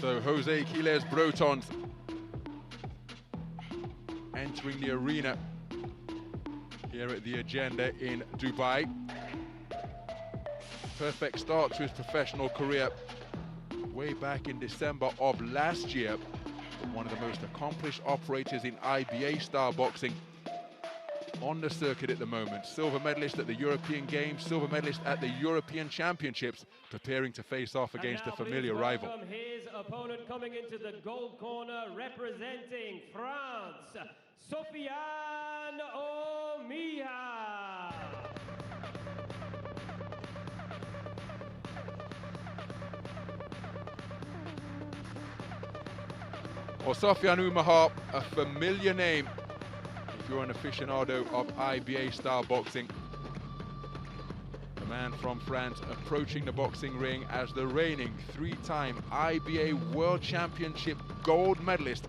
So Jose QUILES Brotons entering the arena here at the Agenda in Dubai. Perfect start to his professional career way back in December of last year. One of the most accomplished operators in IBA style boxing on the circuit at the moment. Silver medalist at the European Games, silver medalist at the European Championships, preparing to face off against a familiar rival. His opponent coming into the gold corner, representing France, Sofiane OUMIHA. Well, Sofiane OUMIHA, a familiar name if you're an aficionado of IBA-style boxing. The man from France approaching the boxing ring as the reigning three-time IBA World Championship gold medalist,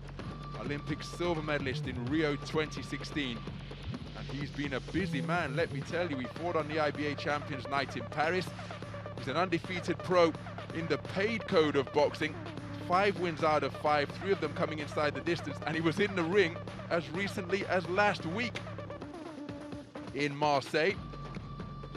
Olympic silver medalist in Rio 2016. And he's been a busy man, let me tell you. He fought on the IBA Champions Night in Paris. He's an undefeated pro in the paid code of boxing. 5 wins out of 5, 3 of them coming inside the distance, and he was in the ring as recently as last week in Marseille,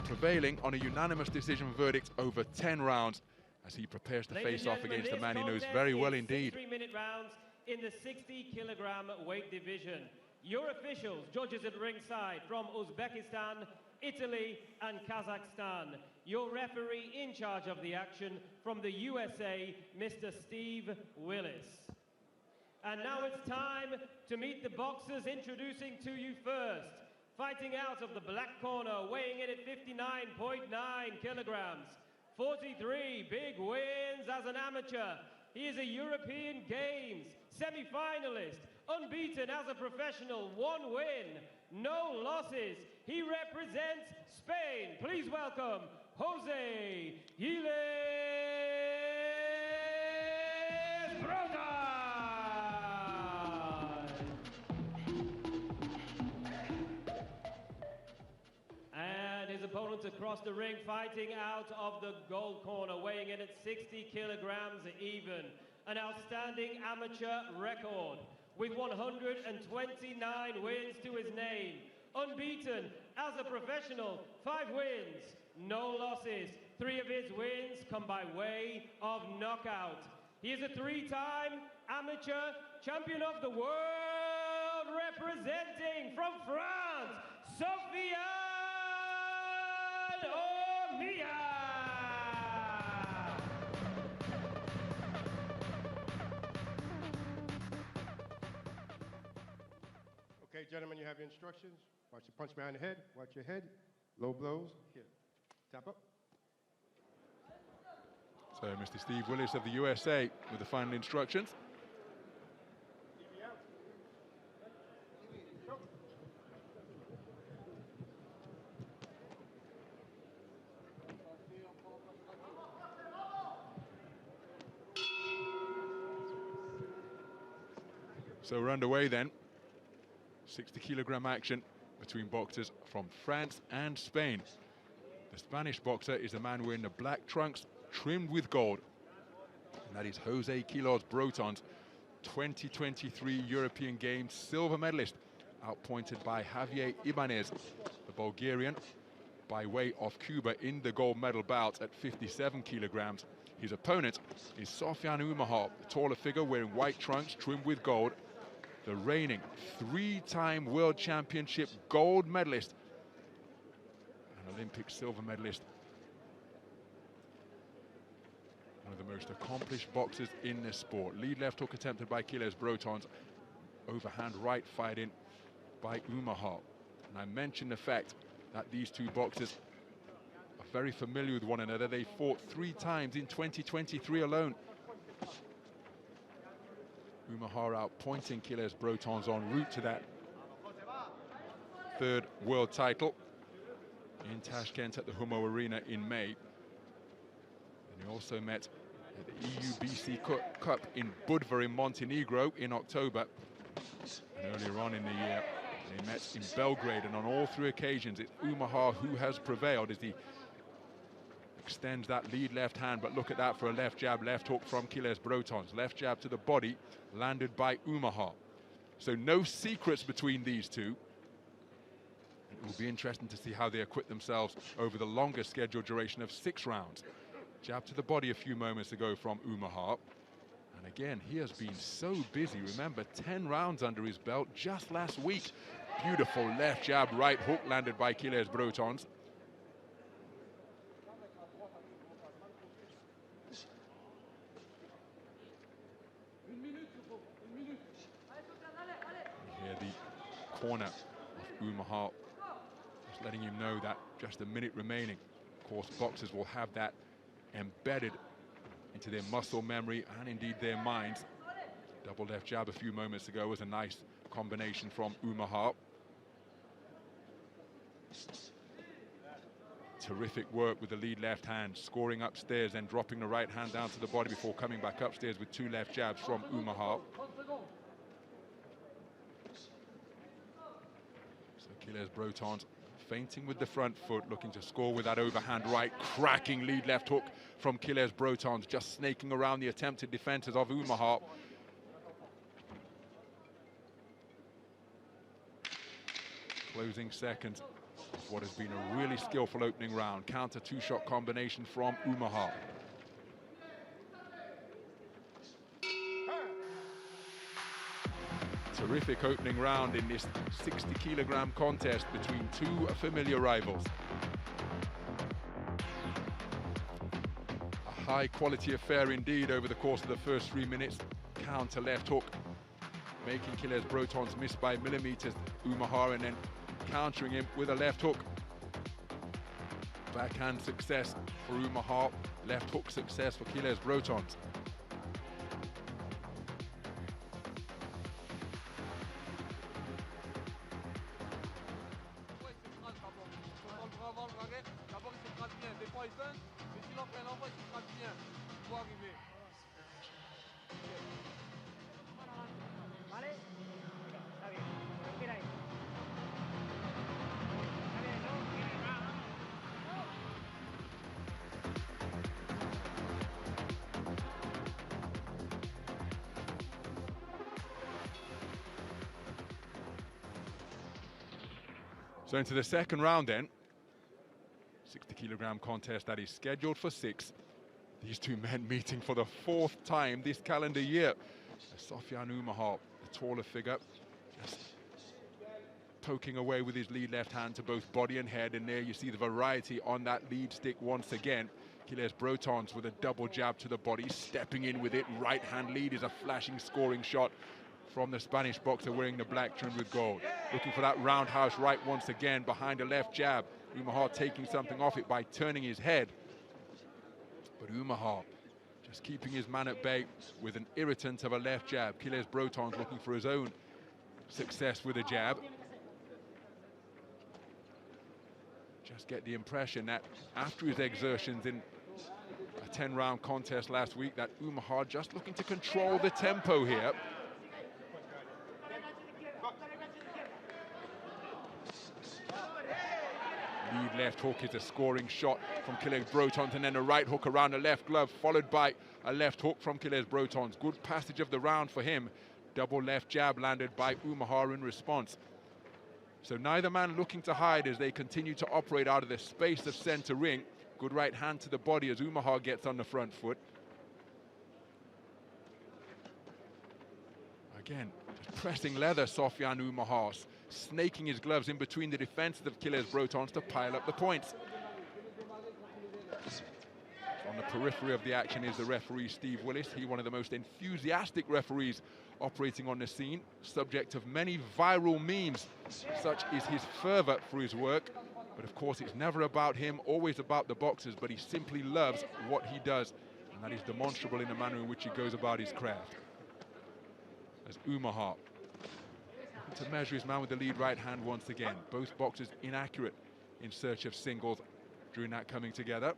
prevailing on a unanimous decision verdict over 10 rounds as he prepares to face off against a man he knows very well indeed. 3-minute rounds in the 60-kilogram weight division. Your officials, judges at ringside from Uzbekistan, Italy and Kazakhstan. Your referee in charge of the action from the USA, Mr. Steve Willis. And now it's time to meet the boxers. Introducing to you first, fighting out of the black corner, weighing in at 59.9 kilograms, 43 big wins as an amateur. He is a European Games semi-finalist, unbeaten as a professional, 1 win, no losses. He represents Spain. Please welcome Jose QUILES Brotons. And his opponents across the ring, fighting out of the gold corner, weighing in at 60 kilograms even. An outstanding amateur record with 129 wins to his name. Unbeaten as a professional, 5 wins, no losses. 3 of his wins come by way of knockout. He is a 3-time amateur champion of the world, representing from France, Sofiane OUMIHA. Okay, gentlemen, you have your instructions. Watch your punch behind the head. Watch your head. Low blows. Here. Tap up. So Mr. Steve Willis of the USA with the final instructions. So we're underway then. 60-kilogram action between boxers from France and Spain. The Spanish boxer is the man wearing the black trunks trimmed with gold, and that is Jose QUILES Brotons, 2023 European Games silver medalist, outpointed by Javier Ibanez, the Bulgarian, by way of Cuba in the gold medal bout at 57 kilograms. His opponent is Sofiane OUMIHA, the taller figure wearing white trunks trimmed with gold, the reigning 3-time World Championship gold medalist, an Olympic silver medalist. One of the most accomplished boxers in this sport. Lead left hook attempted by QUILES Brotons. Overhand right fired in by OUMIHA. And I mentioned the fact that these two boxers are very familiar with one another. They fought 3 times in 2023 alone. OUMIHA outpointing QUILES Brotons en route to that 3rd world title in Tashkent at the Humo Arena in May. And he also met at the EUBC Cup in Budva in Montenegro in October. And earlier on in the year, they met in Belgrade, and on all 3 occasions, it's OUMIHA who has prevailed as the extends that lead left hand, but look at that for a left jab, left hook from QUILES Brotons. Left jab to the body, landed by OUMIHA. So no secrets between these two. It will be interesting to see how they acquit themselves over the longer scheduled duration of 6 rounds. Jab to the body a few moments ago from OUMIHA. And again, he has been so busy. Remember, 10 rounds under his belt just last week. Beautiful left jab, right hook landed by QUILES Brotons. Here the corner of OUMIHA just letting him know that just a minute remaining. Of course, boxers will have that embedded into their muscle memory and indeed their minds. Double left jab a few moments ago was a nice combination from OUMIHA. Terrific work with the lead left hand, scoring upstairs and dropping the right hand down to the body before coming back upstairs with 2 left jabs from OUMIHA. So QUILES Brotons feinting with the front foot, looking to score with that overhand right, cracking lead left hook from QUILES Brotons, just snaking around the attempted defenses of OUMIHA. Closing seconds of what has been a really skillful opening round. Counter 2-shot combination from OUMIHA. Terrific opening round in this 60-kilogram contest between 2 familiar rivals. A high-quality affair indeed over the course of the first 3 minutes. Counter left hook, making QUILES Brotons miss by millimeters. OUMIHA and then countering him with a left hook. Backhand success for OUMIHA, left hook success for QUILES Brotons. So into the second round then. 60-kilogram contest that is scheduled for 6. These two men meeting for the 4th time this calendar year. Sofiane OUMIHA, the taller figure, just poking away with his lead left hand to both body and head, and there you see the variety on that lead stick once again. QUILES Brotons with a double jab to the body, stepping in with it. Right hand lead is a flashing scoring shot from the Spanish boxer wearing the black trimmed with gold. Looking for that roundhouse right once again behind a left jab. OUMIHA taking something off it by turning his head. But OUMIHA just keeping his man at bay with an irritant of a left jab. QUILES Brotons looking for his own success with a jab. Just get the impression that after his exertions in a 10-round contest last week, that OUMIHA just looking to control the tempo here. Lead left hook is a scoring shot from QUILES Brotons, and then a right hook around the left glove, followed by a left hook from QUILES Brotons. Good passage of the round for him. Double left jab landed by OUMIHA in response. So neither man looking to hide as they continue to operate out of the space of center ring. Good right hand to the body as OUMIHA gets on the front foot. Again, just pressing leather, Sofiane OUMIHA, snaking his gloves in between the defenses of QUILES Brotons to pile up the points. On the periphery of the action is the referee Steve Willis. He one of the most enthusiastic referees operating on the scene, subject of many viral memes. Such is his fervor for his work. But of course, it's never about him, always about the boxers, but he simply loves what he does, and that is demonstrable in the manner in which he goes about his craft. As OUMIHA to measure his man with the lead right hand once again. Both boxers inaccurate in search of singles during that coming together.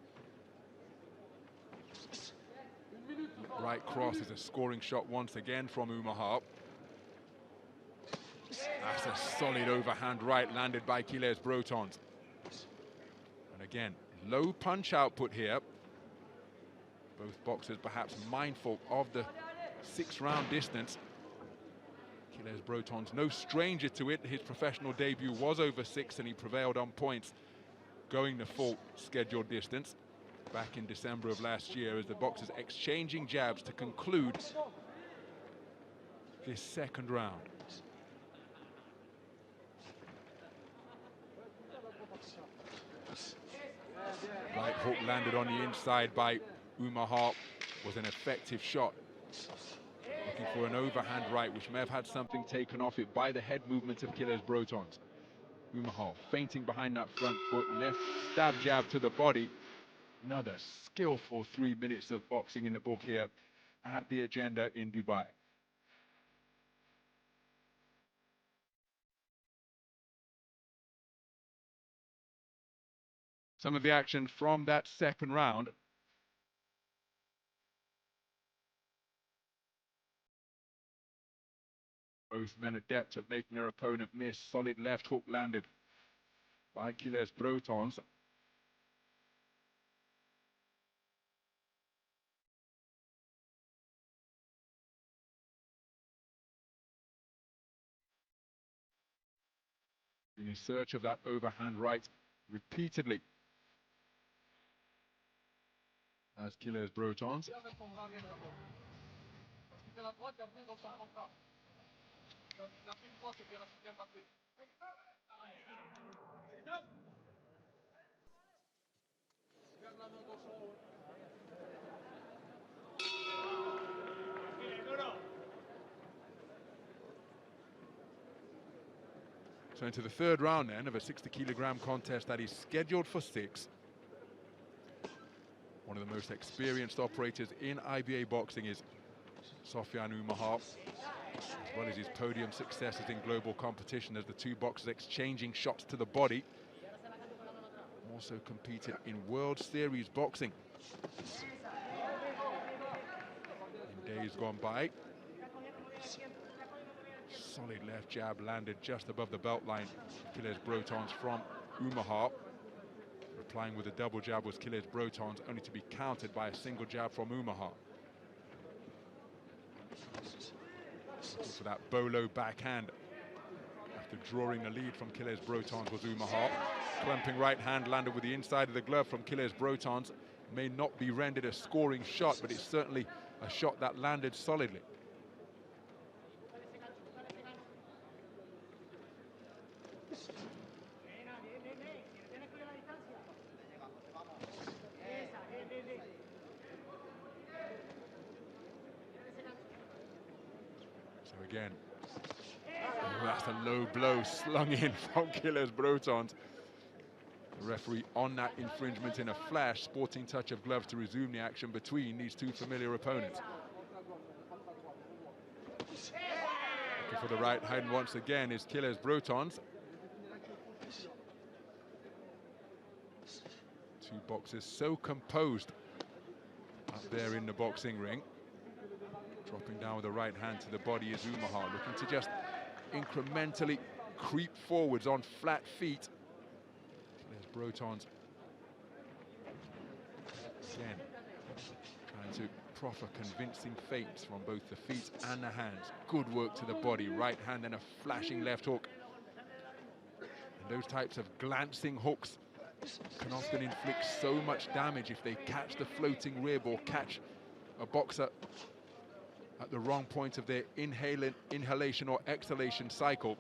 Right cross is a scoring shot once again from OUMIHA. That's a solid overhand right landed by QUILES Brotons. And again, Low punch output here. Both boxers perhaps mindful of the 6-round distance. Quiles Brotons, no stranger to it. His professional debut was over 6 and he prevailed on points going the full scheduled distance back in December of last year, as the boxers exchanging jabs to conclude this second round. Right hook landed on the inside by OUMIHA, was an effective shot. Looking for an overhand right, which may have had something taken off it by the head movement of Quiles Brotons. OUMIHA feinting behind that front foot, left stab jab to the body. Another skillful 3 minutes of boxing in the book here at the Agenda in Dubai. Some of the action from that second round. Both men adept at making their opponent miss. Solid left hook landed by Quiles Brotons. In search of that overhand right repeatedly, as Quiles Brotons. So into the third round then of a 60-kilogram contest that is scheduled for 6. One of the most experienced operators in IBA boxing is Sofiane OUMIHA, as well as his podium successes in global competition, as the two boxers exchanging shots to the body. Also competed in World Series boxing in days gone by. Solid left jab landed just above the belt line. Quiles Brotons from OUMIHA. Replying with a double jab was Quiles Brotons, only to be countered by a single jab from OUMIHA. Looking for that bolo backhand after drawing the lead from Quiles Brotons was OUMIHA. Clamping right hand landed with the inside of the glove from Quiles Brotons. May not be rendered a scoring shot, but it's certainly a shot that landed solidly. So again, that's a low blow slung in from Quiles Brotons. The referee on that infringement in a flash, sporting touch of glove to resume the action between these two familiar opponents. Looking for the right hand once again is Quiles Brotons. Two boxers so composed up there in the boxing ring. Dropping down with the right hand to the body is OUMIHA, looking to just incrementally creep forwards on flat feet. Quiles Brotons again trying to proffer convincing feints from both the feet and the hands. Good work to the body, right hand and a flashing left hook. And those types of glancing hooks can often inflict so much damage if they catch the floating rib or catch a boxer at the wrong point of their inhalation or exhalation cycle.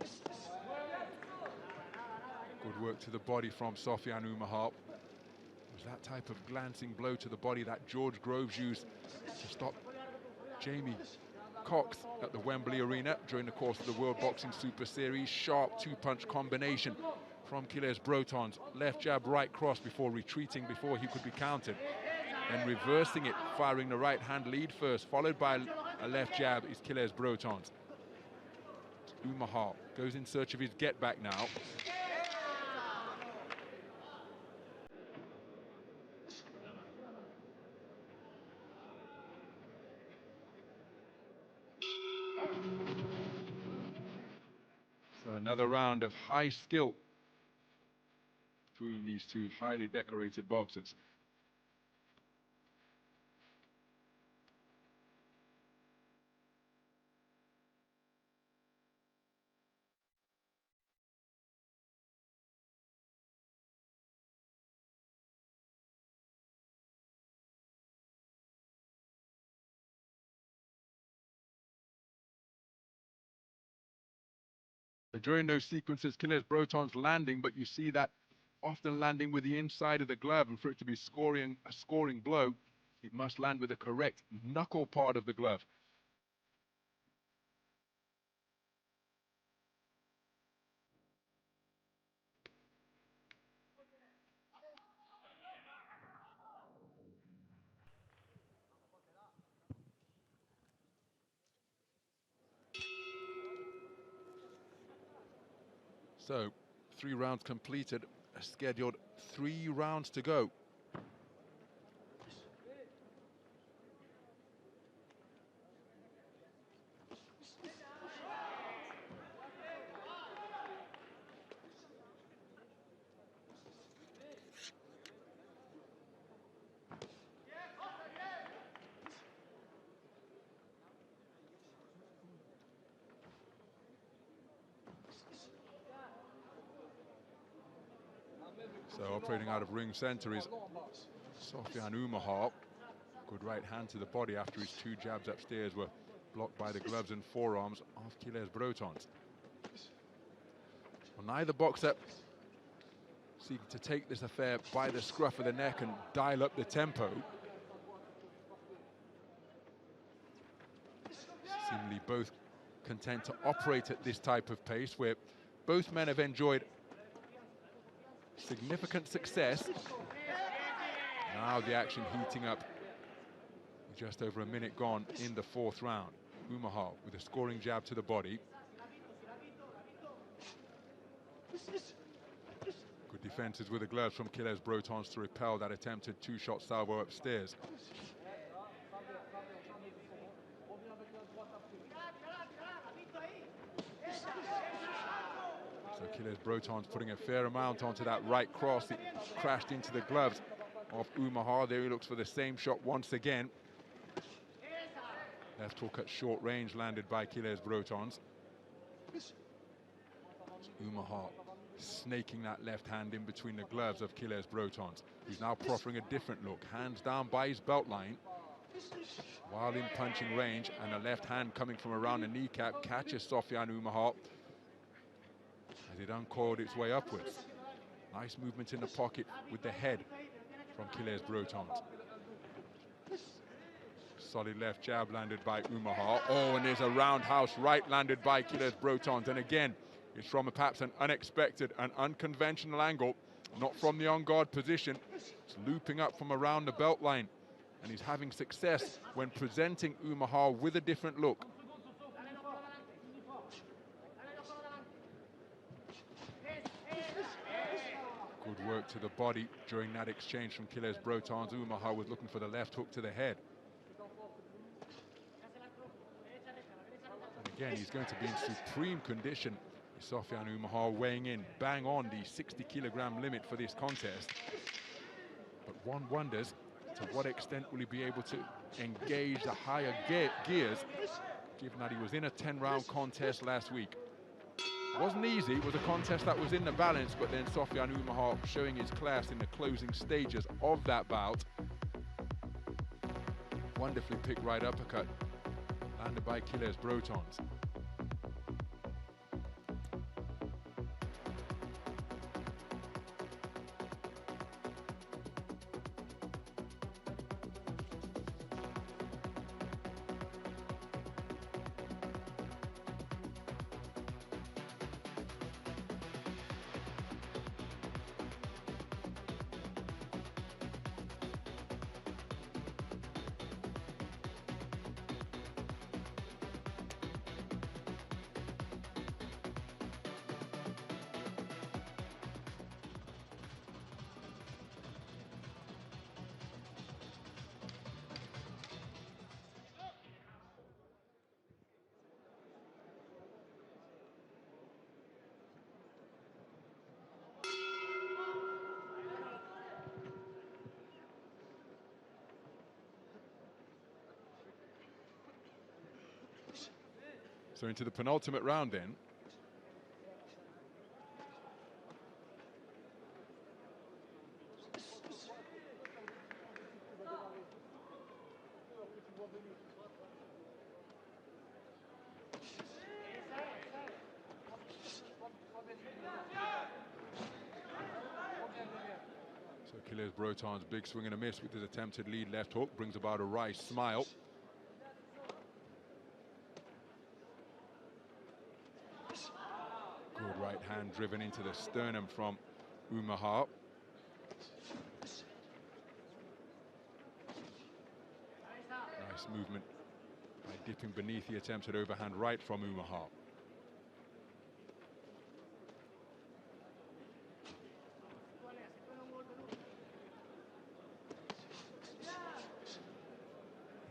Good work to the body from Sofiane OUMIHA. It was that type of glancing blow to the body that George Groves used to stop Jamie Cox at the Wembley Arena during the course of the World Boxing Super Series. Sharp two-punch combination from Quiles Brotons. Left jab, right cross before retreating, before he could be countered. Then reversing it, firing the right hand lead first, followed by a left jab is Quiles Brotons. OUMIHA goes in search of his get back now. So another round of high skill between these two highly decorated boxers. During those sequences, Quiles Brotons landing, but you see that often landing with the inside of the glove, and for it to be a scoring blow, it must land with the correct knuckle part of the glove. So, 3 rounds completed, scheduled 3 rounds to go. So operating out of ring center is Sofiane OUMIHA. Good right hand to the body after his 2 jabs upstairs were blocked by the gloves and forearms of Quiles Brotons. Well, neither boxer seeking to take this affair by the scruff of the neck and dial up the tempo. Seemingly both content to operate at this type of pace, where both men have enjoyed significant success. Now the action heating up. Just over a minute gone in the 4th round. OUMIHA with a scoring jab to the body. Good defenses with the gloves from Quiles Brotons to repel that attempted 2-shot salvo upstairs. So Quiles Brotons putting a fair amount onto that right cross. It crashed into the gloves of OUMIHA. There he looks for the same shot once again. Left hook at short range landed by Quiles Brotons. OUMIHA snaking that left hand in between the gloves of Quiles Brotons, who's now proffering a different look. Hands down by his belt line, while in punching range, and a left hand coming from around the kneecap catches Sofiane OUMIHA as it uncoiled its way upwards. Nice movement in the pocket with the head from Quiles Brotons. Solid left jab landed by OUMIHA. Oh, and there's a roundhouse right landed by Quiles Brotons. And again, it's from perhaps an unexpected and unconventional angle, not from the on-guard position. It's looping up from around the belt line. And he's having success when presenting OUMIHA with a different look. Good work to the body during that exchange from Quiles Brotons. OUMIHA was looking for the left hook to the head. Again, he's going to be in supreme condition. Sofiane OUMIHA weighing in bang on the 60-kilogram limit for this contest. But one wonders to what extent will he be able to engage the higher gears, given that he was in a 10-round contest last week. It wasn't easy. It was a contest that was in the balance, but then Sofiane OUMIHA showing his class in the closing stages of that bout. Wonderfully picked right uppercut landed by Quiles Brotons. So into the penultimate round then. So QUILES Brotons' big swing and a miss with his attempted lead left hook brings about a wry smile. Good right hand driven into the sternum from OUMIHA. Nice movement by dipping beneath the attempted overhand right from OUMIHA.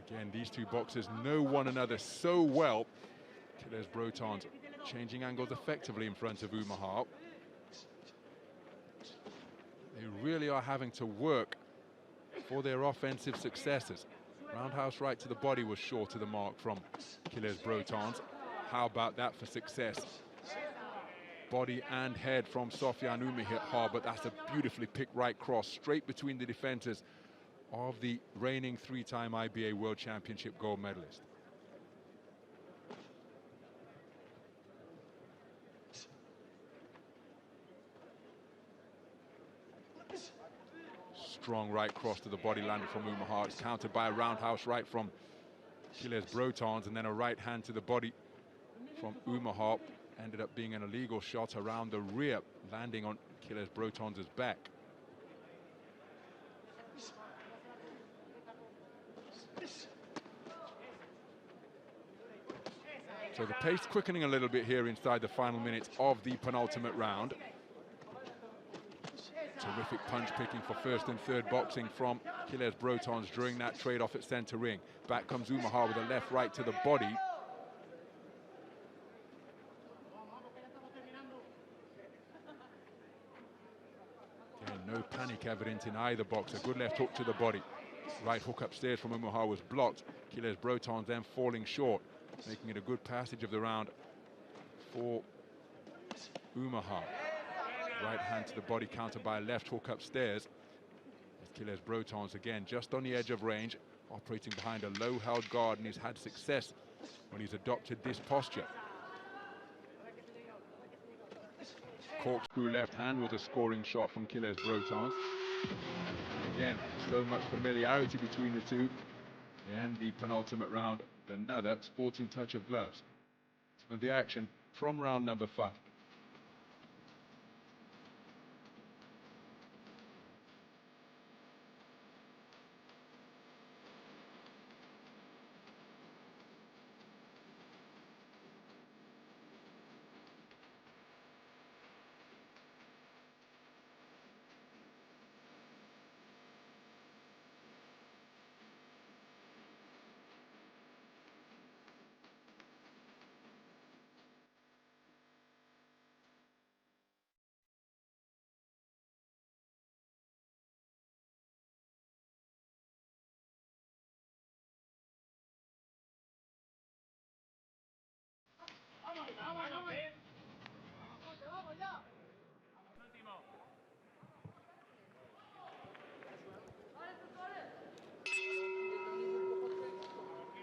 Again, these two boxers know one another so well. QUILES Brotons changing angles effectively in front of OUMIHA. They really are having to work for their offensive successes. Roundhouse right to the body was short of the mark from QUILES Brotons. How about that for success? Body and head from Sofiane OUMIHA, but that's a beautifully picked right cross straight between the defenders of the reigning three-time IBA World Championship gold medalist. Strong right cross to the body landed from OUMIHA. It's countered by a roundhouse right from QUILES Brotons, and then a right hand to the body from OUMIHA. Ended up being an illegal shot around the rear, landing on QUILES Brotons' back. So the pace quickening a little bit here inside the final minutes of the penultimate round. Terrific punch picking for first and third boxing from QUILES Brotons during that trade-off at center ring. Back comes OUMIHA with a left right to the body. Again, no panic evident in either boxer. Good left hook to the body. Right hook upstairs from OUMIHA was blocked. QUILES Brotons then falling short, making it a good passage of the round for OUMIHA. Right hand to the body, countered by a left hook upstairs. QUILES Brotons again just on the edge of range, operating behind a low-held guard, and he's had success when he's adopted this posture. Corkscrew left hand was a scoring shot from QUILES Brotons. Again, so much familiarity between the two. And the penultimate round, another sporting touch of gloves. So the action from round number 5.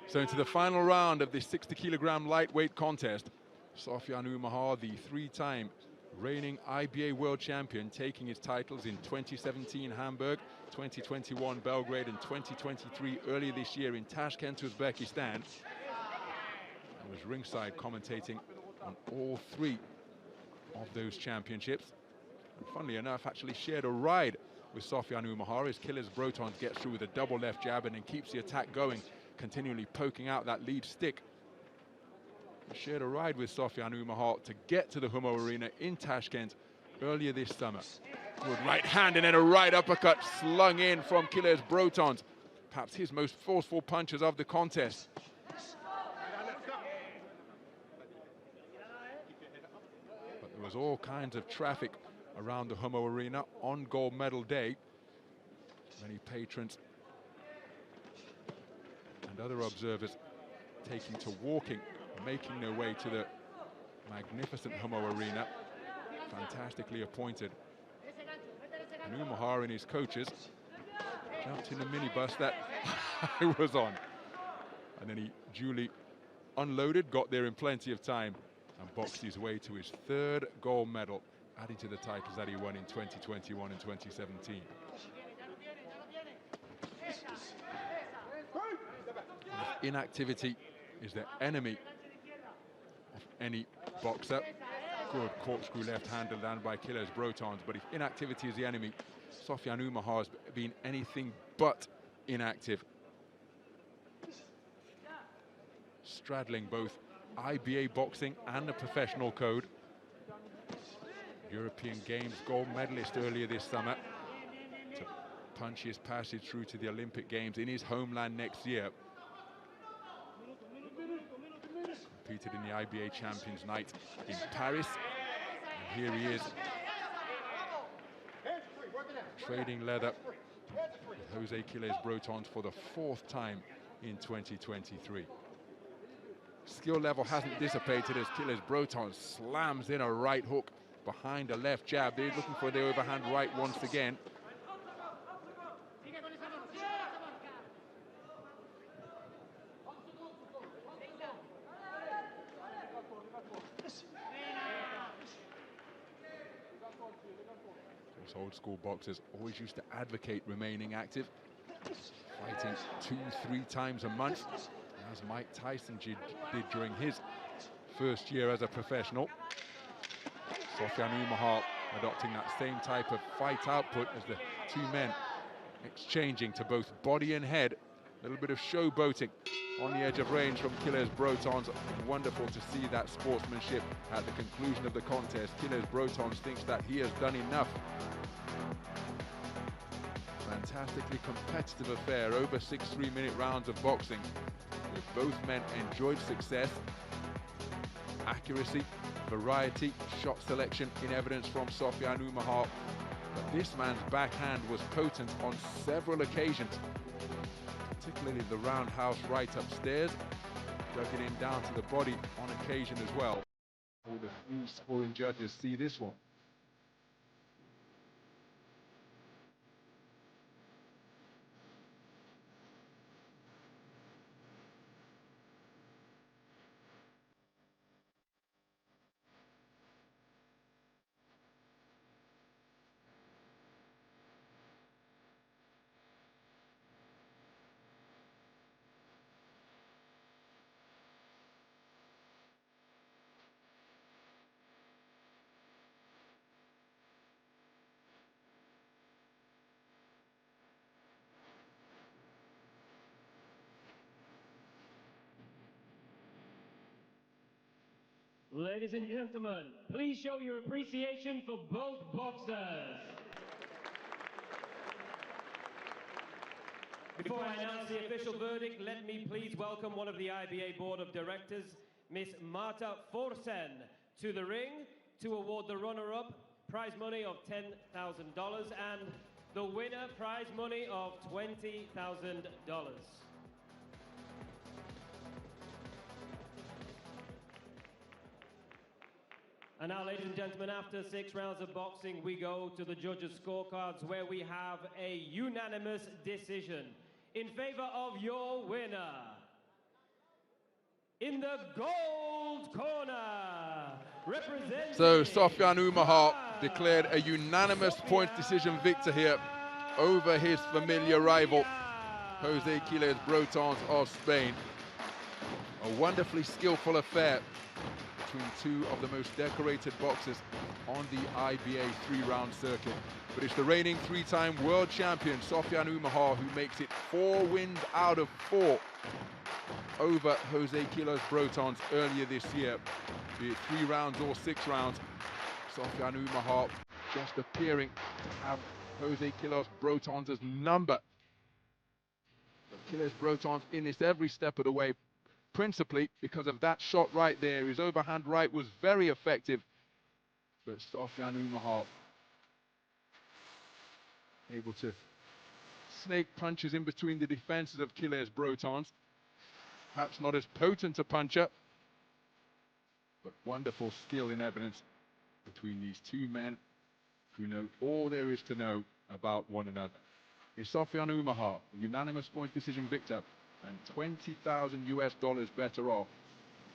So into the final round of this 60-kilogram lightweight contest, Sofiane OUMIHA, the three-time reigning IBA world champion, taking his titles in 2017 Hamburg, 2021 Belgrade, and 2023 earlier this year in Tashkent, Uzbekistan. He was ringside commentating on all 3 of those championships. And funnily enough, actually shared a ride with Sofiane OUMIHA as QUILES Brotons gets through with a double left jab and then keeps the attack going, continually poking out that lead stick. He shared a ride with Sofiane OUMIHA to get to the Humo Arena in Tashkent earlier this summer. Good right hand and then a right uppercut slung in from QUILES Brotons. Perhaps his most forceful punches of the contest. But there was all kinds of traffic around the Humo Arena on gold medal day. Many patrons and other observers taking to walking making their way to the magnificent Humo Arena, fantastically appointed. And OUMIHA and his coaches jumped in the minibus that I was on. And then he duly unloaded, got there in plenty of time, and boxed his way to his 3rd gold medal, adding to the titles that he won in 2021 and 2017. If inactivity is the enemy of any boxer, good corkscrew left-hander landed by QUILES BROTONS, but if inactivity is the enemy, Sofiane OUMIHA has been anything but inactive. Straddling both IBA boxing and the professional code. European Games gold medalist earlier this summer to punch his passage through to the Olympic Games in his homeland next year. Competed in the IBA Champions Night in Paris. And here he is, trading leather with Jose QUILES BROTONS for the 4th time in 2023. Skill level hasn't dissipated as QUILES BROTONS slams in a right hook behind a left jab. They're looking for the overhand right once again. Those old school boxers always used to advocate remaining active, fighting 2-3 times a month, as Mike Tyson did during his first year as a professional. Sofiane OUMIHA adopting that same type of fight output as the two men exchanging to both body and head. A little bit of showboating on the edge of range from QUILES BROTONS. Wonderful to see that sportsmanship at the conclusion of the contest. QUILES BROTONS thinks that he has done enough. Fantastically competitive affair, over 6 3-minute rounds of boxing, with both men enjoyed success. Accuracy, variety, shot selection in evidence from Sofiane OUMIHA. But this man's backhand was potent on several occasions, particularly the roundhouse right upstairs, dug it in down to the body on occasion as well. All the few scoring judges see this one. Ladies and gentlemen, please show your appreciation for both boxers. Before I announce the official verdict, let me please welcome one of the IBA Board of Directors, Miss Marta Forsen, to the ring to award the runner-up prize money of $10,000 and the winner prize money of $20,000. And now, ladies and gentlemen, after 6 rounds of boxing, we go to the judges' scorecards, where we have a unanimous decision in favor of your winner. In the gold corner, representing... So Sofiane OUMIHA declared a unanimous points decision victor here over his familiar rival, Jose QUILES BROTONS of Spain. A wonderfully skillful affair between two of the most decorated boxers on the IBA 3-round circuit. But it's the reigning 3-time world champion, Sofiane OUMIHA, who makes it 4 wins out of 4 over Jose QUILES BROTONS earlier this year. Be it 3 rounds or 6 rounds, Sofiane OUMIHA just appearing to have Jose QUILES BROTONS' number. But QUILES BROTONS in this every step of the way, principally because of that shot right there. His overhand right was very effective, but Sofiane OUMIHA able to snake punches in between the defenses of QUILES BROTONS. Perhaps not as potent a puncher but wonderful skill in evidence between these two men who know all there is to know about one another. Is Sofiane OUMIHA, a unanimous point decision victor, and $20,000 better off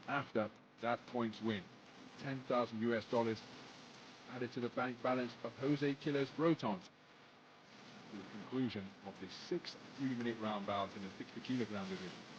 after that points win. $10,000 added to the bank balance of Jose QUILES Brotons. The conclusion of the 6 3-minute round bout in the 60 kilogram division.